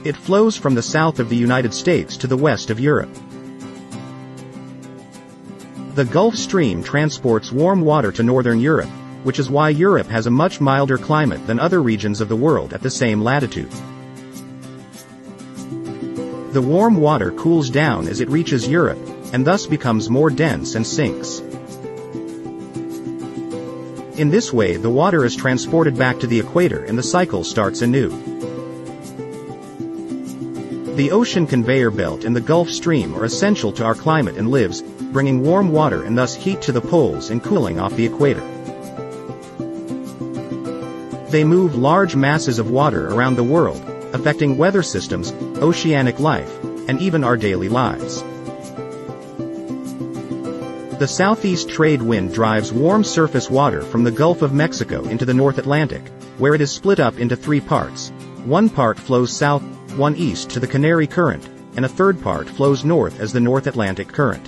It flows from the south of the United States to the west of Europe. The Gulf Stream transports warm water to northern Europe, which is why Europe has a much milder climate than other regions of the world at the same latitude. The warm water cools down as it reaches Europe, and thus becomes more dense and sinks. In this way, the water is transported back to the equator and the cycle starts anew. The ocean conveyor belt and the Gulf Stream are essential to our climate and lives, bringing warm water and thus heat to the poles and cooling off the equator. They move large masses of water around the world, affecting weather systems, oceanic life, and even our daily lives. The southeast trade wind drives warm surface water from the Gulf of Mexico into the North Atlantic, where it is split up into three parts. One part flows south, one east to the Canary Current, and a third part flows north as the North Atlantic Current.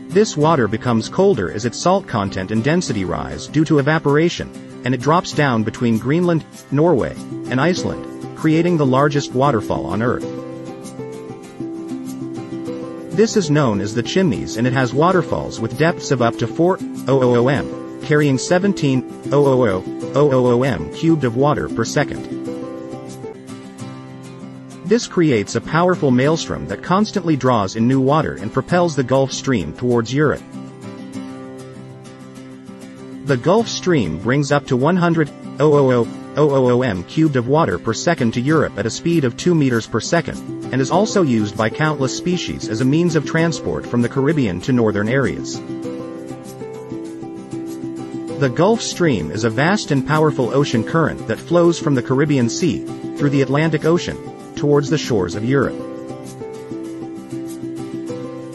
This water becomes colder as its salt content and density rise due to evaporation, and it drops down between Greenland, Norway, and Iceland, creating the largest waterfall on Earth. This is known as the Chimneys, and it has waterfalls with depths of up to 4,000 m, carrying 17,000 m cubed of water per second. This creates a powerful maelstrom that constantly draws in new water and propels the Gulf Stream towards Europe. The Gulf Stream brings up to 100,000 m cubed of water per second to Europe at a speed of 2 meters per second, and is also used by countless species as a means of transport from the Caribbean to northern areas. The Gulf Stream is a vast and powerful ocean current that flows from the Caribbean Sea, through the Atlantic Ocean, towards the shores of Europe.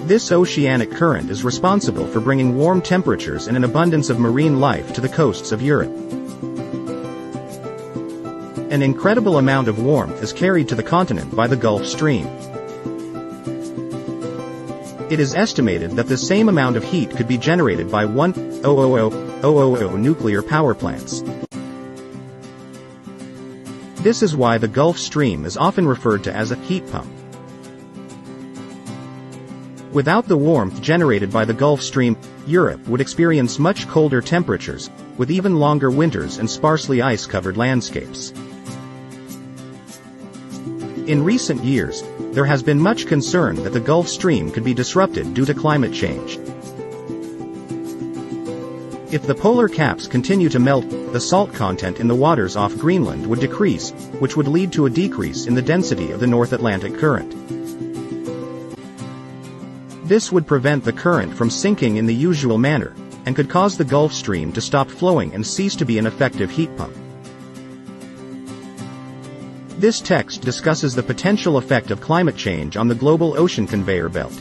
This oceanic current is responsible for bringing warm temperatures and an abundance of marine life to the coasts of Europe. An incredible amount of warmth is carried to the continent by the Gulf Stream. It is estimated that the same amount of heat could be generated by 1,000 nuclear power plants. This is why the Gulf Stream is often referred to as a heat pump. Without the warmth generated by the Gulf Stream, Europe would experience much colder temperatures, with even longer winters and sparsely ice-covered landscapes. In recent years, there has been much concern that the Gulf Stream could be disrupted due to climate change. If the polar caps continue to melt, the salt content in the waters off Greenland would decrease, which would lead to a decrease in the density of the North Atlantic Current. This would prevent the current from sinking in the usual manner, and could cause the Gulf Stream to stop flowing and cease to be an effective heat pump. This text discusses the potential effect of climate change on the global ocean conveyor belt.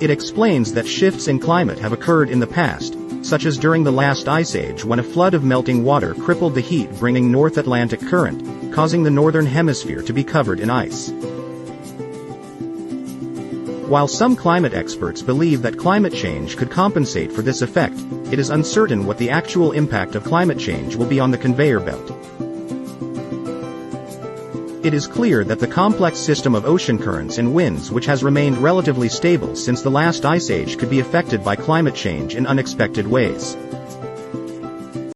It explains that shifts in climate have occurred in the past, such as during the last ice age when a flood of melting water crippled the heat bringing North Atlantic Current, causing the northern hemisphere to be covered in ice. While some climate experts believe that climate change could compensate for this effect, it is uncertain what the actual impact of climate change will be on the conveyor belt. It is clear that the complex system of ocean currents and winds, which has remained relatively stable since the last ice age, could be affected by climate change in unexpected ways.